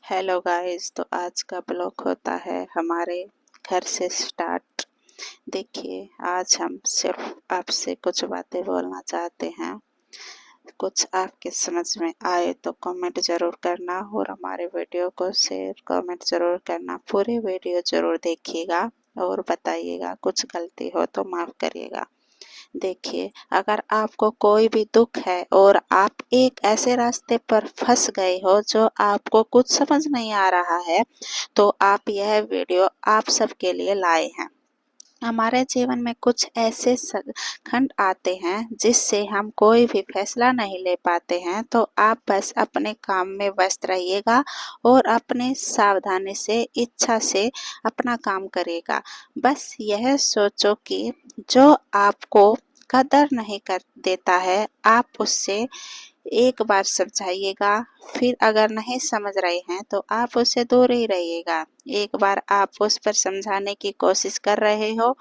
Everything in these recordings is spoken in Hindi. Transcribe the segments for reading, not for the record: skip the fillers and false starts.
हेलो गाइस, तो आज का ब्लॉग होता है हमारे घर से स्टार्ट। देखिए, आज हम सिर्फ आपसे कुछ बातें बोलना चाहते हैं। कुछ आपके समझ में आए तो कमेंट ज़रूर करना और हमारे वीडियो को शेयर कमेंट ज़रूर करना। पूरे वीडियो ज़रूर देखिएगा और बताइएगा, कुछ गलती हो तो माफ़ करिएगा। देखिए, अगर आपको कोई भी दुख है और आप एक ऐसे रास्ते पर फंस गए हो जो आपको कुछ समझ नहीं आ रहा है, तो आप यह वीडियो आप सबके लिए लाए हैं। हमारे जीवन में कुछ ऐसे खंड आते हैं जिससे हम कोई भी फैसला नहीं ले पाते हैं, तो आप बस अपने काम में व्यस्त रहिएगा और अपने सावधानी से इच्छा से अपना काम करिएगा। बस यह सोचो कि जो आपको कदर नहीं कर देता है, आप उससे एक बार समझाइएगा। फिर अगर नहीं समझ रहे हैं तो आप उससे दूर ही रहिएगा। एक बार आप उस पर समझाने की कोशिश कर रहे हो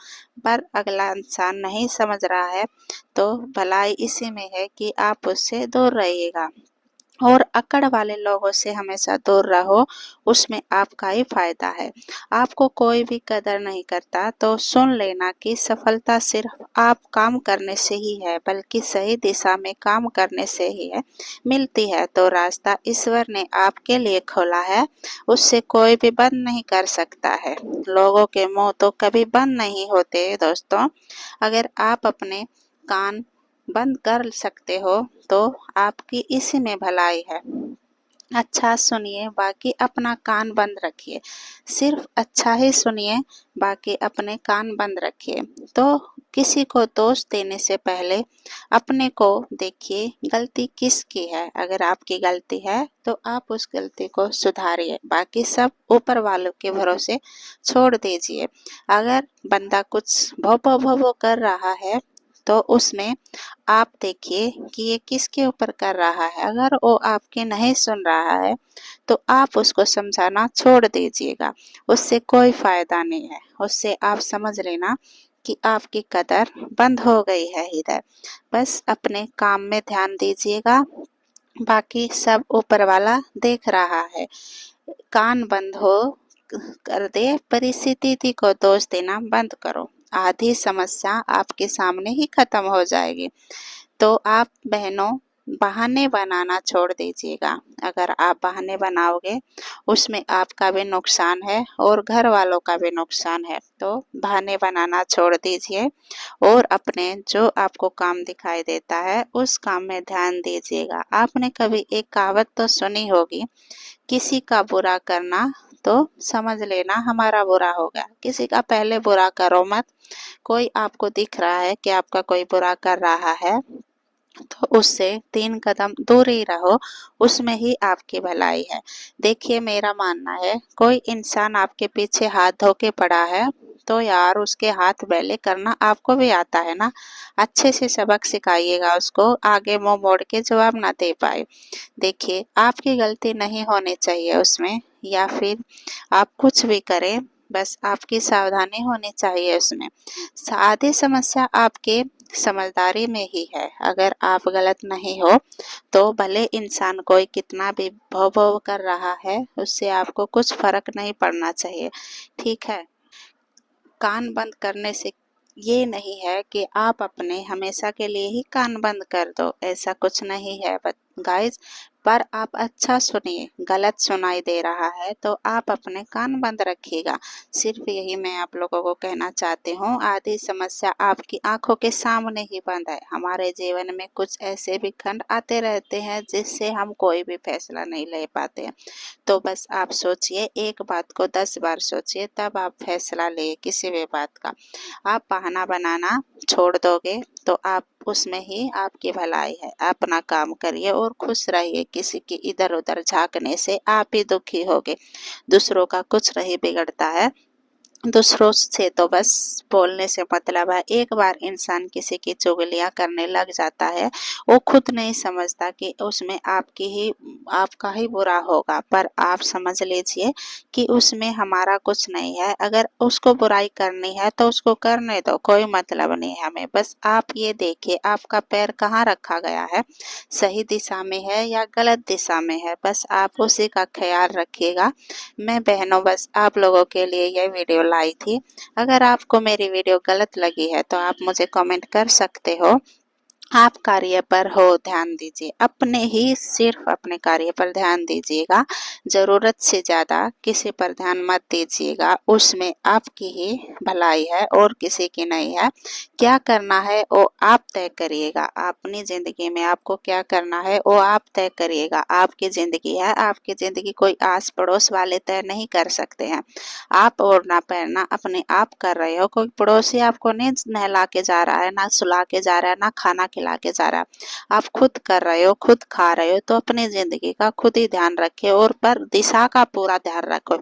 पर अगला इंसान नहीं समझ रहा है, तो भलाई इसी में है कि आप उससे दूर रहिएगा। और अकड़ वाले लोगों से हमेशा दूर रहो, उसमें आपका ही फायदा है। आपको कोई भी कदर नहीं करता तो सुन लेना कि सफलता सिर्फ आप काम करने से ही है, बल्कि सही दिशा में काम करने से ही है मिलती है। तो रास्ता ईश्वर ने आपके लिए खोला है, उससे कोई भी बंद नहीं कर सकता है। लोगों के मुंह तो कभी बंद नहीं होते दोस्तों। अगर आप अपने कान बंद कर सकते हो तो आपकी इसी में भलाई है। अच्छा सुनिए, बाकी अपना कान बंद रखिए। सिर्फ अच्छा ही सुनिए, बाकी अपने कान बंद रखिए। तो किसी को दोष देने से पहले अपने को देखिए, गलती किसकी है। अगर आपकी गलती है तो आप उस गलती को सुधारिए, बाकी सब ऊपर वालों के भरोसे छोड़ दीजिए। अगर बंदा कुछ भौ भौ कर रहा है तो उसमें आप देखिए कि ये किसके ऊपर कर रहा है। अगर वो आपकी नहीं सुन रहा है तो आप उसको समझाना छोड़ दीजिएगा, उससे कोई फ़ायदा नहीं है। उससे आप समझ लेना कि आपकी कदर बंद हो गई है इधर। बस अपने काम में ध्यान दीजिएगा, बाकी सब ऊपर वाला देख रहा है। कान बंद हो कर दे, परिस्थिति को दोष देना बंद करो। आधी समस्या आपके सामने ही खत्म हो जाएगी। तो आप बहनों, बहाने बनाना छोड़ दीजिएगा। अगर आप बहाने बनाओगे, उसमें आपका भी नुकसान है और घर वालों का भी नुकसान है। तो बहाने बनाना छोड़ दीजिए और अपने जो आपको काम दिखाई देता है उस काम में ध्यान दीजिएगा। आपने कभी एक कहावत तो सुनी होगी, किसी का बुरा करना तो समझ लेना हमारा बुरा होगा। किसी का पहले बुरा करो मत। कोई आपको दिख रहा है कि आपका कोई बुरा कर रहा है, तो उससे 3 कदम दूर ही रहो, उसमें ही आपकी भलाई है। देखिए, मेरा मानना है, कोई इंसान आपके पीछे हाथ धो के पड़ा है तो यार उसके हाथ मैले करना आपको भी आता है ना। अच्छे से सबक सिखाइएगा उसको, आगे मुंह मोड़ के जवाब ना दे पाए। देखिए, आपकी गलती नहीं होनी चाहिए उसमें, या फिर आप कुछ भी करें, बस आपकी सावधानी होनी चाहिए उसमें। आधी समस्या आपके समझदारी में ही है। अगर आप गलत नहीं हो तो भले इंसान कोई कितना भी भौ भौ कर रहा है, उससे आपको कुछ फर्क नहीं पड़ना चाहिए। ठीक है, कान बंद करने से ये नहीं है कि आप अपने हमेशा के लिए ही कान बंद कर दो, ऐसा कुछ नहीं है गाइस। पर आप अच्छा सुनिए, गलत सुनाई दे रहा है तो आप अपने कान बंद रखिएगा। सिर्फ यही मैं आप लोगों को कहना चाहती हूँ। आधी समस्या आपकी आंखों के सामने ही बंद है। हमारे जीवन में कुछ ऐसे भी खंड आते रहते हैं जिससे हम कोई भी फैसला नहीं ले पाते हैं। तो बस आप सोचिए, एक बात को 10 बार सोचिए, तब आप फैसला ले किसी भी बात का। आप बहाना बनाना छोड़ दोगे तो आप उसमें ही आपकी भलाई है। अपना काम करिए और खुश रहिए। किसी की इधर उधर झांकने से आप ही दुखी होगे, दूसरों का कुछ नहीं बिगड़ता है। दूसरों से तो बस बोलने से मतलब है। एक बार इंसान किसी की चुगलियाँ करने लग जाता है, वो खुद नहीं समझता कि उसमें आपका ही बुरा होगा, पर आप समझ लीजिए कि उसमें हमारा कुछ नहीं है। अगर उसको बुराई करनी है तो उसको करने दो, कोई मतलब नहीं है हमें। बस आप ये देखिए आपका पैर कहाँ रखा गया है, सही दिशा में है या गलत दिशा में है, बस आप उसी का ख्याल रखिएगा। मैं बहनों बस आप लोगों के लिए ये वीडियो लाई थी। अगर आपको मेरी वीडियो गलत लगी है तो आप मुझे कमेंट कर सकते हो। आप कार्य पर हो ध्यान दीजिए, अपने ही सिर्फ अपने कार्य पर ध्यान दीजिएगा। ज़रूरत से ज़्यादा किसी पर ध्यान मत दीजिएगा, उसमें आपकी ही भलाई है और किसी की नहीं है। क्या करना है वो आप तय करिएगा, अपनी ज़िंदगी में आपको क्या करना है वो आप तय करिएगा। आपकी ज़िंदगी है, आपकी ज़िंदगी कोई आस पड़ोस वाले तय नहीं कर सकते हैं। आप ओढ़ना पहनना अपने आप कर रहे हो, कोई पड़ोसी आपको नहीं नहला के जा रहा है, ना सुला के जा रहा है, ना खाना खिला के जा रहा है। आप खुद कर रहे हो, खुद खा रहे हो, तो अपनी ज़िंदगी का खुद ही ध्यान रखें और पर दिशा का पूरा ध्यान रखो।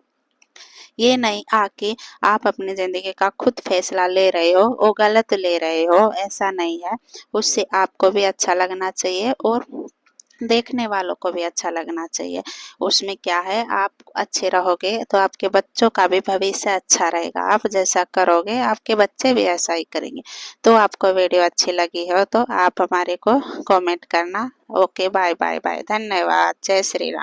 ये नहीं आके आप अपनी ज़िंदगी का खुद फैसला ले रहे हो, वो गलत ले रहे हो, ऐसा नहीं है। उससे आपको भी अच्छा लगना चाहिए और देखने वालों को भी अच्छा लगना चाहिए। उसमें क्या है, आप अच्छे रहोगे तो आपके बच्चों का भी भविष्य अच्छा रहेगा। आप जैसा करोगे आपके बच्चे भी ऐसा ही करेंगे। तो आपको वीडियो अच्छी लगी हो तो आप हमारे को कमेंट करना। ओके, बाय बाय बाय, धन्यवाद, जय श्री राम।